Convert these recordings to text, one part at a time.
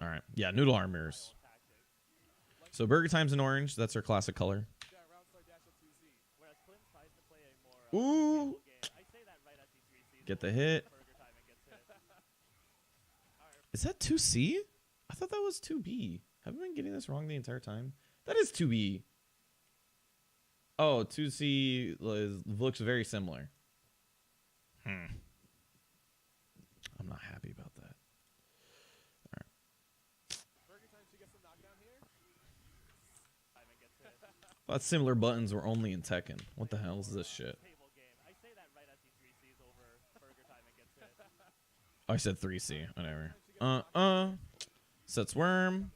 All right. Yeah, noodle arm mirrors. So Burgertime's in orange. That's her classic color. Ooh. Get the hit. Is that 2C? I thought that was 2B. Have I been getting this wrong the entire time? That is 2B. Oh, 2C looks very similar. I'm not happy about that. All right. Thought similar buttons were only in Tekken. What the hell is this shit? Oh, I said 3C. Whatever. Sets worm.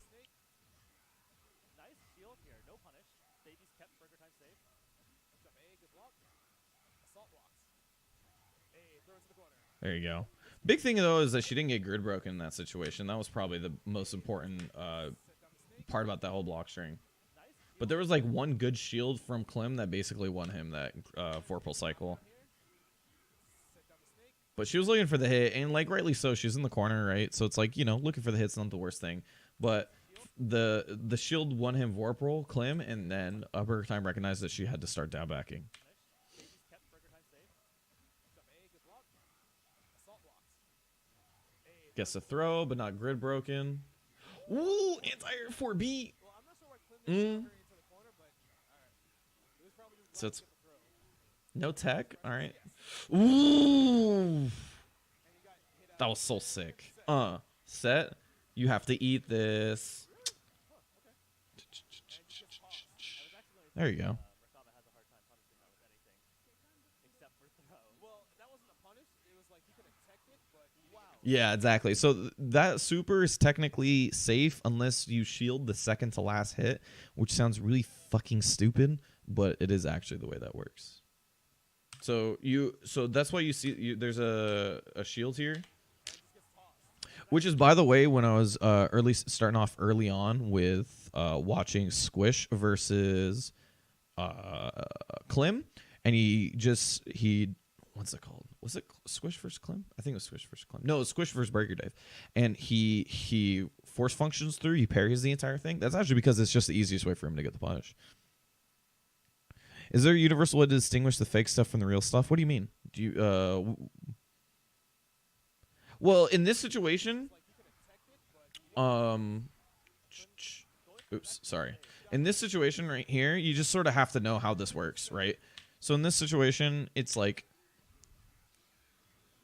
There you go. Big thing, though, is that she didn't get grid broken in that situation. That was probably the most important part about that whole block string. But there was, like, one good shield from Clim that basically won him that Vorpal cycle. But she was looking for the hit, and, like, rightly so. She's in the corner, right? So it's like, you know, looking for the hit's not the worst thing. But the shield won him Vorpal, Clim, and then Burgertime recognized that she had to start down backing. Gets a throw, but not grid broken. Ooh, anti-air 4B. So it's no tech. All right. Ooh. That was so sick. Set. You have to eat this. There you go. Yeah, exactly. So that super is technically safe unless you shield the second to last hit, which sounds really fucking stupid, but it is actually the way that works. So that's why you see there's a shield here, which is, by the way, when I was starting off early on with watching Squish versus Clim, and he what's it called? Was it Squish versus Clim? I think it was Squish versus Clim. No, it was Squish versus Burgertime. And he force functions through. He parries the entire thing. That's actually because it's just the easiest way for him to get the punish. Is there a universal way to distinguish the fake stuff from the real stuff? What do you mean? Do you well, in this situation, oops, sorry. In this situation right here, you just sort of have to know how this works, right? So in this situation, it's like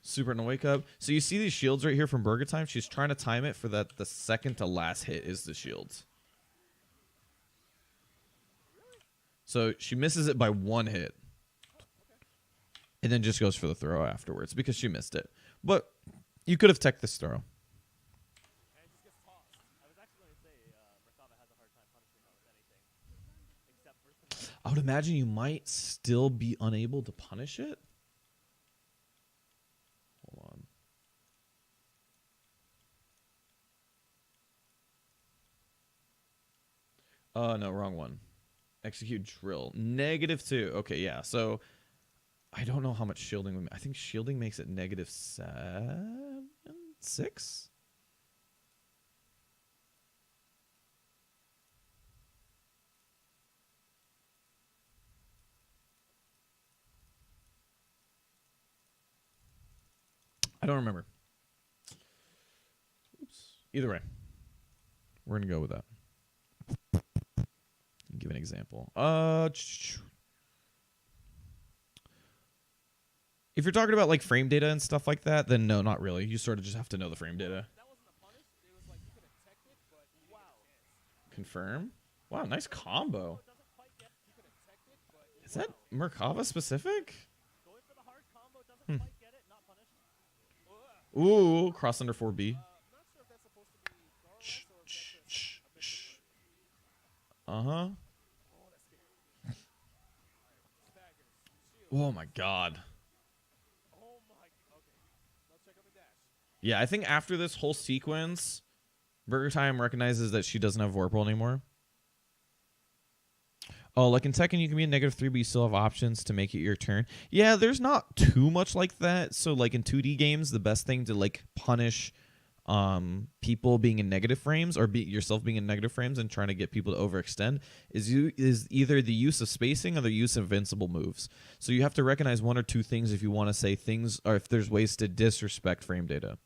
super no wake up. So you see these shields right here from Burgertime. She's trying to time it for that the second to last hit is the shields. So she misses it by one hit. And then just goes for the throw afterwards because she missed it. But you could have teched this throw. I would imagine you might still be unable to punish it. Hold on. No, wrong one. Execute drill. -2. Okay, yeah. So I don't know how much shielding. I think shielding makes it -7, 6. I don't remember. Oops. Either way, we're gonna go with that. Give an example. If you're talking about like frame data and stuff like that, then no, not really. You sort of just have to know the frame data. Confirm. Wow, nice combo. Is that Merkava specific? Ooh, cross under 4B. Uh-huh. Oh my god. Yeah, I think after this whole sequence, Burgertime recognizes that she doesn't have Vorpal anymore. Oh, like in Tekken, you can be a -3, but you still have options to make it your turn. Yeah, there's not too much like that. So, like in 2D games, the best thing to like punish people being in negative frames or yourself being in negative frames and trying to get people to overextend is either the use of spacing or the use of invincible moves. So you have to recognize one or two things if you want to say things, or if there's ways to disrespect frame data.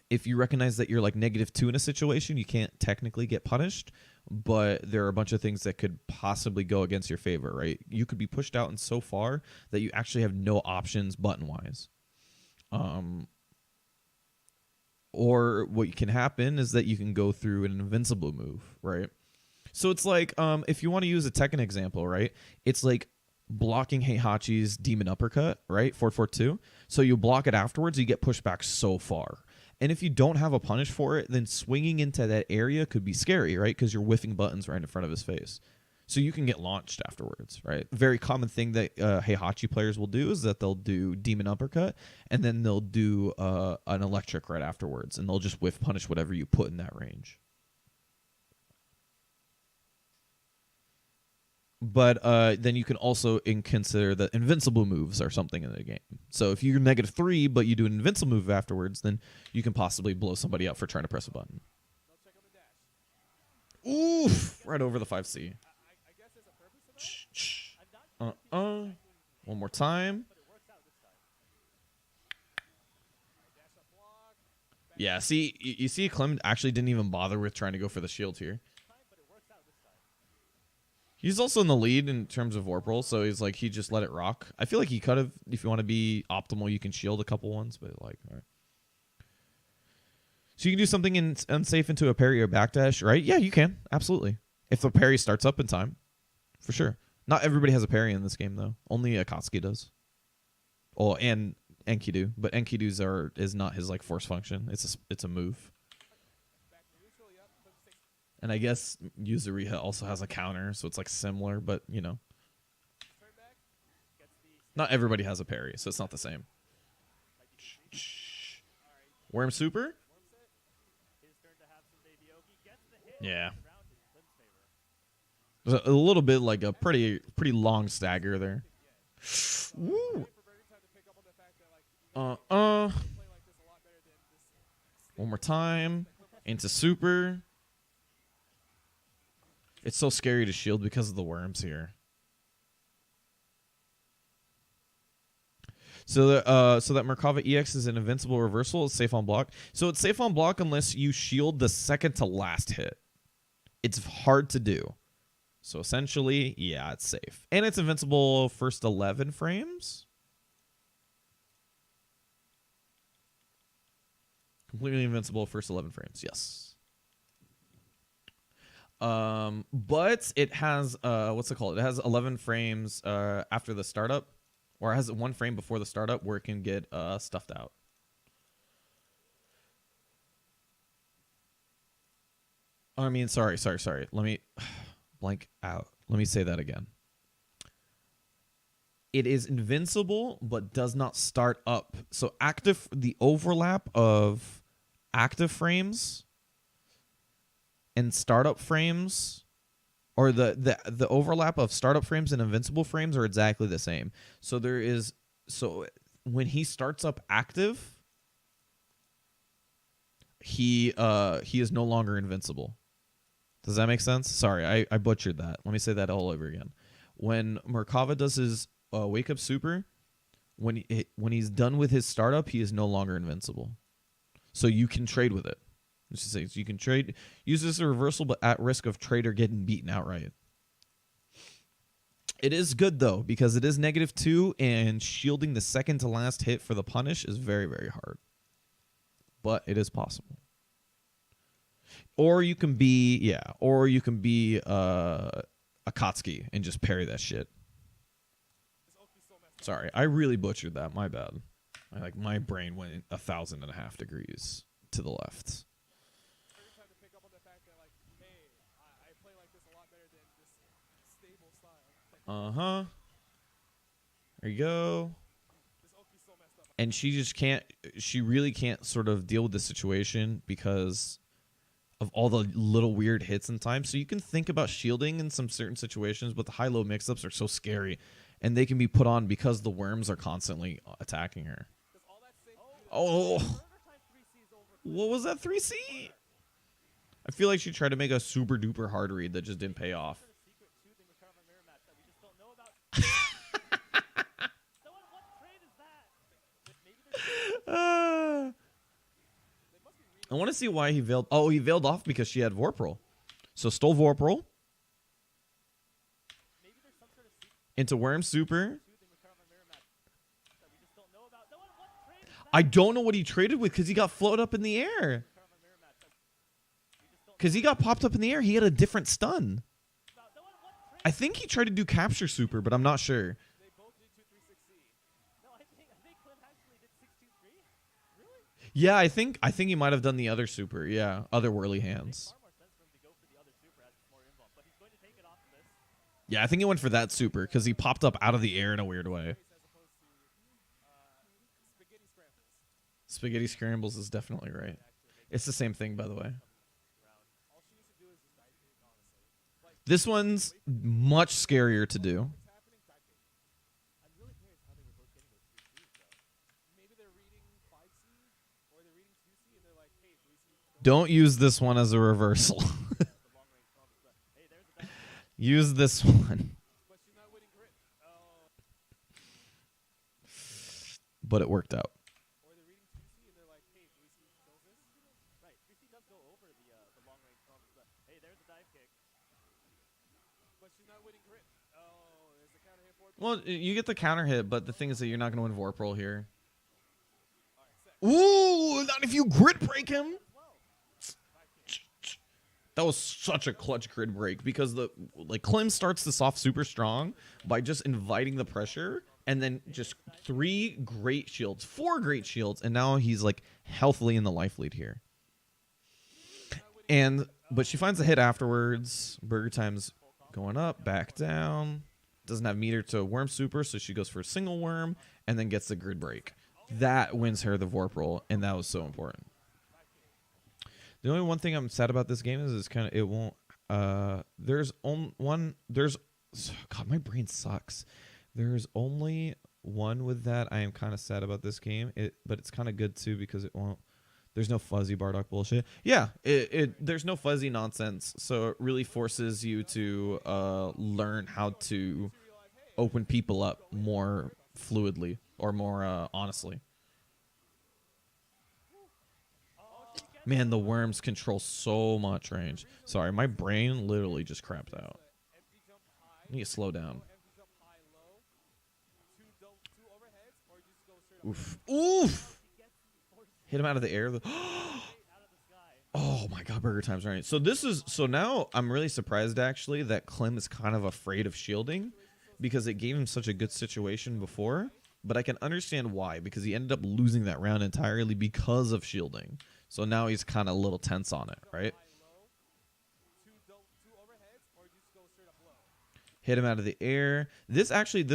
If you recognize that you're like -2 in a situation, you can't technically get punished, but there are a bunch of things that could possibly go against your favor, right? You could be pushed out and so far that you actually have no options button-wise. Or what can happen is that you can go through an invincible move, right? So it's like, if you want to use a Tekken example, right? It's like blocking Heihachi's Demon Uppercut, right? 442. So you block it afterwards, you get pushed back so far. And if you don't have a punish for it, then swinging into that area could be scary, right? Because you're whiffing buttons right in front of his face. So you can get launched afterwards, right? Very common thing that Heihachi players will do is that they'll do Demon Uppercut, and then they'll do an Electric right afterwards, and they'll just whiff punish whatever you put in that range. But then you can also consider that invincible moves are something in the game. So if you're -3, but you do an invincible move afterwards, then you can possibly blow somebody out for trying to press a button. Oof! Right over the 5C. One more time. Yeah, see, you see Clim actually didn't even bother with trying to go for the shield here. He's also in the lead in terms of warp roll, so he's like, he just let it rock. I feel like he could have, if you want to be optimal, you can shield a couple ones, but like, all right. So you can do something unsafe into a parry or backdash, right? Yeah, you can. Absolutely. If the parry starts up in time. For sure. Not everybody has a parry in this game, though. Only Akatsuki does. Oh, and Enkidu. But Enkidu's is not his like force function. It's a move. And I guess Yuzuriha also has a counter, so it's like similar, but you know. Not everybody has a parry, so it's not the same. Worm super? Yeah. There's a little bit like a pretty long stagger there. Woo. One more time. Into super. It's so scary to shield because of the worms here. So that Merkava EX is an invincible reversal. It's safe on block. So it's safe on block unless you shield the second to last hit. It's hard to do. So essentially, yeah, it's safe. And it's invincible first 11 frames. Completely invincible first 11 frames, yes. But it has, what's it called? It has 11 frames after the startup. Or it has 1 frame before the startup where it can get stuffed out. I mean, sorry. Let me blank out. Let me say that again. It is invincible, but does not start up. So the overlap of active frames and startup frames, or the overlap of startup frames and invincible frames are exactly the same. So when he starts up active, he is no longer invincible. Does that make sense? Sorry, I butchered that. Let me say that all over again. When Merkava does his wake up super, when he's done with his startup, he is no longer invincible. So you can trade with it. Let's just say you can trade. Use this as a reversal, but at risk of trader getting beaten outright. It is good though because it is -2, and shielding the second to last hit for the punish is very, very hard. But it is possible. Or you can be, Akatsuki and just parry that shit. Sorry, I really butchered that. My bad. My brain went 1,500 degrees to the left. There you go. And she really can't sort of deal with the situation because of all the little weird hits in time. So you can think about shielding in some certain situations, but the high-low mix-ups are so scary. And they can be put on because the worms are constantly attacking her. Oh, What was that 3C? I feel like she tried to make a super duper hard read that just didn't pay off. I want to see why he veiled. Oh, he veiled off because she had Vorpal. So stole Vorpal into Worm Super. I don't know what he traded with because he got floated up in the air. Because he got popped up in the air. He had a different stun. I think he tried to do Capture Super, but I'm not sure. Yeah, I think he might have done the other super. Yeah, other whirly hands. Yeah, I think he went for that super because he popped up out of the air in a weird way. Spaghetti Scrambles is definitely right. It's the same thing, by the way. This one's much scarier to do. Don't use this one as a reversal. Use this one. But it worked out. Well, you get the counter hit, but the thing is that you're not going to win Vorpal here. Ooh, not if you grid break him. That was such a clutch grid break because Clim starts this off super strong by just inviting the pressure and then just 4 great shields, and now he's like healthily in the life lead here. But she finds a hit afterwards. Burgertime's going up, back down. Doesn't have meter to Worm Super, so she goes for a single worm and then gets the grid break. That wins her the Vorpal, and that was so important. The only one thing I'm sad about this game is kind of it won't. There's God, my brain sucks. There's only one with that. I am kind of sad about this game. But it's kind of good too because it won't. There's no fuzzy Bardock bullshit. Yeah, there's no fuzzy nonsense. So it really forces you to learn how to open people up more fluidly or more honestly. Man, the worms control so much range. Sorry, my brain literally just crapped out. I need to slow down. Oof. Oof! Hit him out of the air. Oh my god, Burgertime's right. So now I'm really surprised actually that Clim is kind of afraid of shielding because it gave him such a good situation before. But I can understand why, because he ended up losing that round entirely because of shielding. So now he's kind of a little tense on it, right? Hit him out of the air. This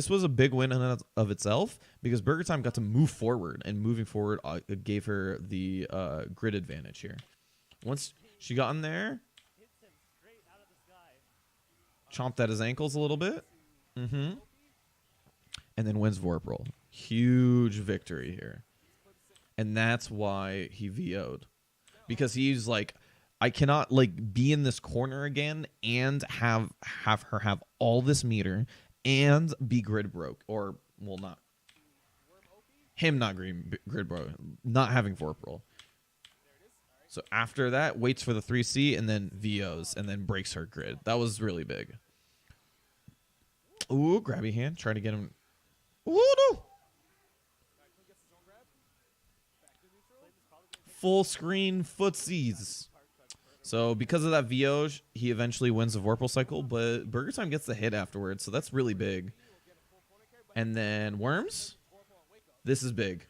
was a big win in and of itself because Burgertime got to move forward, and moving forward gave her the grid advantage here. Once she got in there, chomped at his ankles a little bit, and then wins Vorpal. Huge victory here. And that's why he VO'd. Because he's like, I cannot be in this corner again and have her have all this meter and be grid broke. Or, well, not. Him not grid broke. Not having Vorpal. So after that, waits for the 3C and then VOs and then breaks her grid. That was really big. Ooh, grabby hand. Trying to get him. Ooh, no. Full screen footsies. So because of that VO, he eventually wins the Vorpal cycle, but Burgertime gets the hit afterwards, so that's really big. And then Worms. This is big.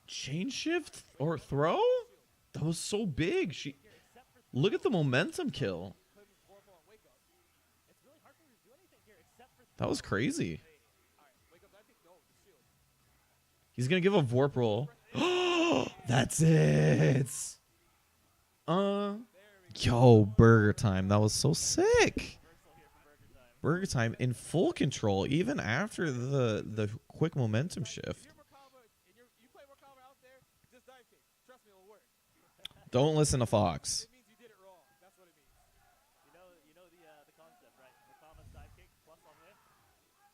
Chain shift or throw? That was so big. Look at the momentum kill. That was crazy. He's going to give a Vorpal. That's it. Yo, Burgertime. That was so sick. Burgertime in full control, even after the quick momentum shift. Don't listen to Fox. It means you did it wrong. That's what it means. You know the concept, right? Merkava's dive kick plus on whiff.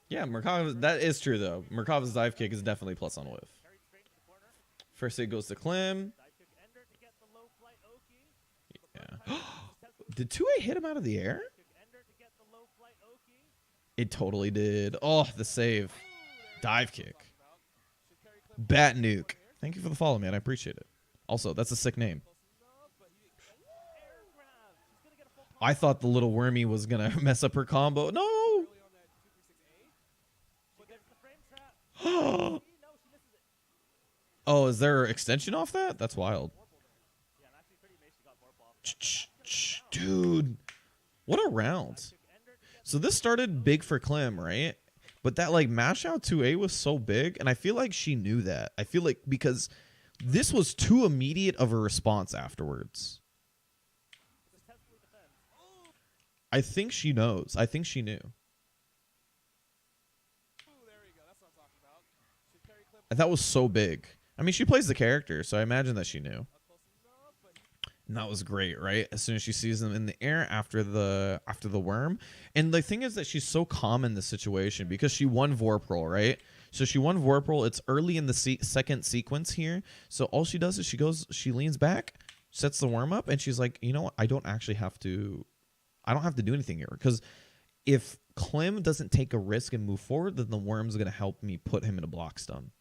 Yeah, Merkava, that is true though. Merkava's dive kick is definitely plus on whiff. Carried straight to the corner. First hit goes to Clim. Dive kick ender to get the low flight Oki. Yeah. Did 2A hit him out of the air? Kick ender to get the low flight Oki. It totally did. Oh, the save. Dive kick. Bat nuke. Thank you for the follow, man. I appreciate it. Also, that's a sick name. Air grab. She's gonna get a full I thought the little wormy was going to mess up her combo. No! Early on that 236A. She gets the frame trap. No, she misses it. Oh, is there extension off that? That's wild. Yeah, I'm actually pretty amazed she got more off. Dude. What a round. So this started big for Clim, right? But that like mash out 2A was so big, and I feel like she knew that. I feel like because this was too immediate of a response afterwards. I think she knows. I think she knew. Ooh, there we go. That's what I'm talking about. Should carry clip And that was so big. I mean, she plays the character, so I imagine that she knew. close enough, but And that was great, right? As soon as she sees them in the air after the worm. And the thing is that she's so calm in this situation because she won Vorpal, right? So she won Vorpal. It's early in the second sequence here. So all she does is she leans back, sets the worm up, and she's like, you know what? I don't have to do anything here. Because if Clim doesn't take a risk and move forward, then the worm's going to help me put him in a block stun.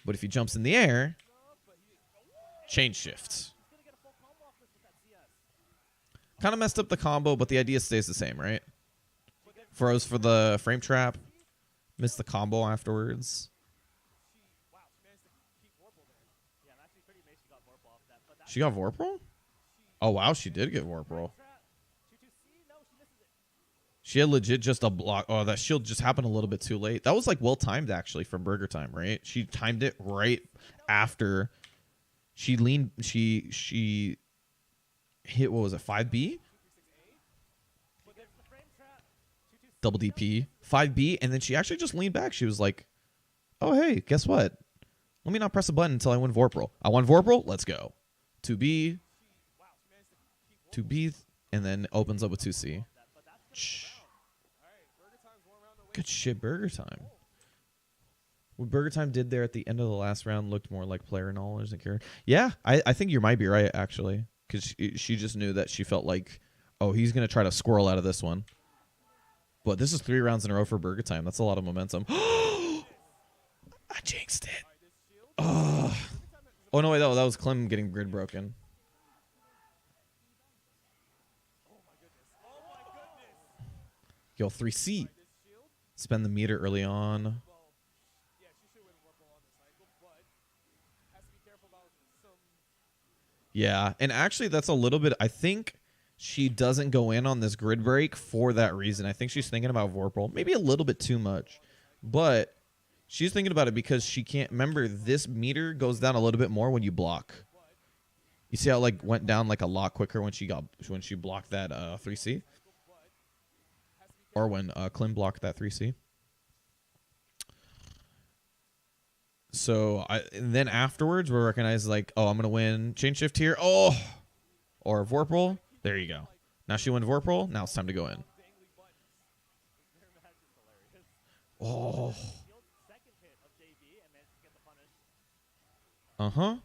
But if he jumps in the air, chain shifts. Kind of messed up the combo, but the idea stays the same, right? Froze for the frame trap. Missed the combo afterwards. wow, she managed to keep Warble there. Yeah, I'm actually pretty amazed she got more off that. But She got Vorpal? Oh, wow, she did get Vorpal. 2-2C, no, she misses it. She had legit just a block. Oh, that shield just happened a little bit too late. That was like well timed, actually, from Burgertime, right? She timed it right after she leaned. She hit, what was it, 5B? Double DP, 5B, and then she actually just leaned back. She was like, oh, hey, guess what? Let me not press a button until I win Vorpal. I won Vorpal, let's go. 2B, 2B, and then opens up with 2C. Good shit, Burgertime. What Burgertime did there at the end of the last round looked more like player knowledge than character. Yeah, I think you might be right, actually. Because she just knew that she felt like, oh, he's going to try to squirrel out of this one. But this is 3 rounds in a row for Burgertime. That's a lot of momentum. I jinxed it. Oh, no, wait, that was Clim getting grid broken. Yo, 3C. Spend the meter early on. Well, yeah, she should win Warble on this cycle, but has to be careful about some. Yeah, and actually that's a little bit, I think she doesn't go in on this grid break for that reason. I think she's thinking about Vorpal, maybe a little bit too much, but she's thinking about it because she can't remember this meter goes down a little bit more when you block. You see how it like went down like a lot quicker when she blocked that 3C, or when Clim blocked that 3C. So and then afterwards we recognize like, oh, I'm gonna win chain shift here. Oh, or Vorpal. There you go. Now she won Vorpal. Now it's time to go in. Oh. Uh-huh.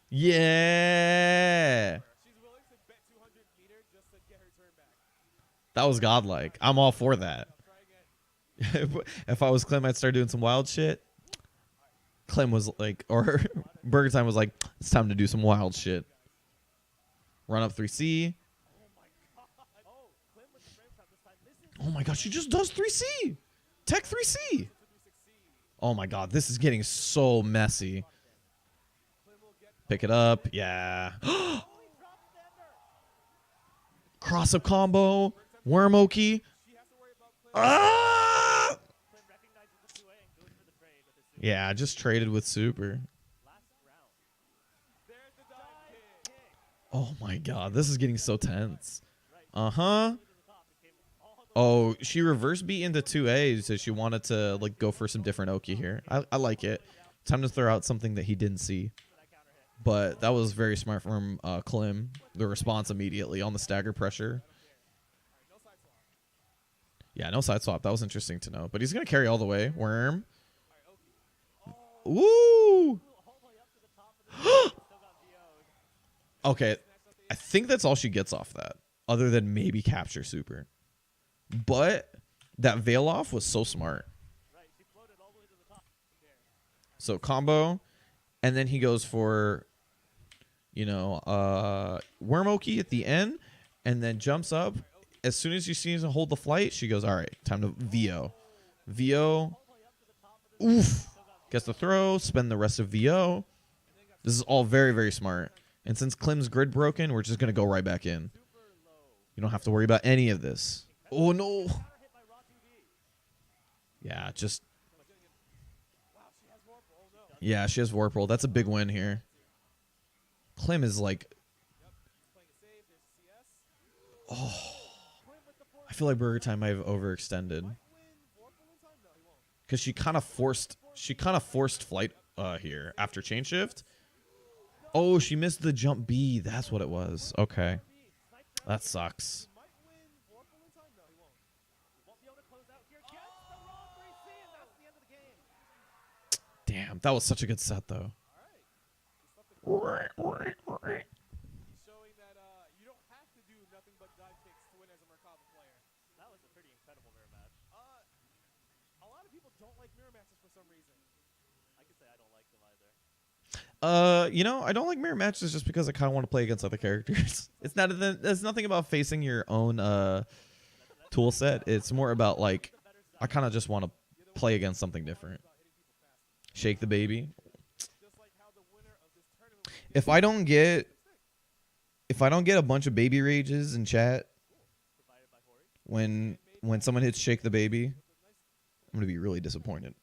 Yeah. She's willing to bet 200 meter just to get her turn back. That was godlike. I'm all for that. Try again. If I was Clim, I'd start doing some wild shit. Clim was like, or Burgertime was like, it's time to do some wild shit. Run up 3C. Oh my god, she just does 3C. Tech 3C. Oh my god, this is getting so messy. Pick it up. Yeah. Cross up combo. Worm Oki. Ah! Yeah, I just traded with Super. Oh my god, this is getting so tense. Uh-huh. Oh, she reverse beat into 2A, so she wanted to like go for some different Oki here. I like it. Time to throw out something that he didn't see. But that was very smart from Clim. The response immediately on the stagger pressure. Yeah, no side swap. That was interesting to know. But he's going to carry all the way. Worm. Ooh. Okay. I think that's all she gets off that. Other than maybe capture super. But that veil off was so smart. So combo. And then he goes for, you know, Worm Oki at the end. And then jumps up. As soon as she sees him hold the flight, she goes, all right, time to VO. VO. Oof. Gets the throw. Spend the rest of VO. This is all very, very smart. And since Clim's grid broken, we're just going to go right back in. You don't have to worry about any of this. Oh, no. Yeah, just. Yeah, she has Warp Roll. That's a big win here. Clim is like. Oh. I feel like Burgertime might have overextended. Because she kind of forced flight here after chain shift. Oh, she missed the jump B. That's what it was. Okay. That sucks. Damn, that was such a good set, though. Showing that you don't have to do nothing but dive kicks to win as a Merkaba player. That was a pretty incredible mirror match. A lot of people don't like mirror matches for some reason. I could say I don't like them either. You know, I don't like mirror matches just because I kind of want to play against other characters. It's nothing about facing your own tool set. It's more about like I kind of just want to play against something different. Shake the baby. If I don't get a bunch of baby rages in chat when someone hits shake the baby, I'm gonna be really disappointed.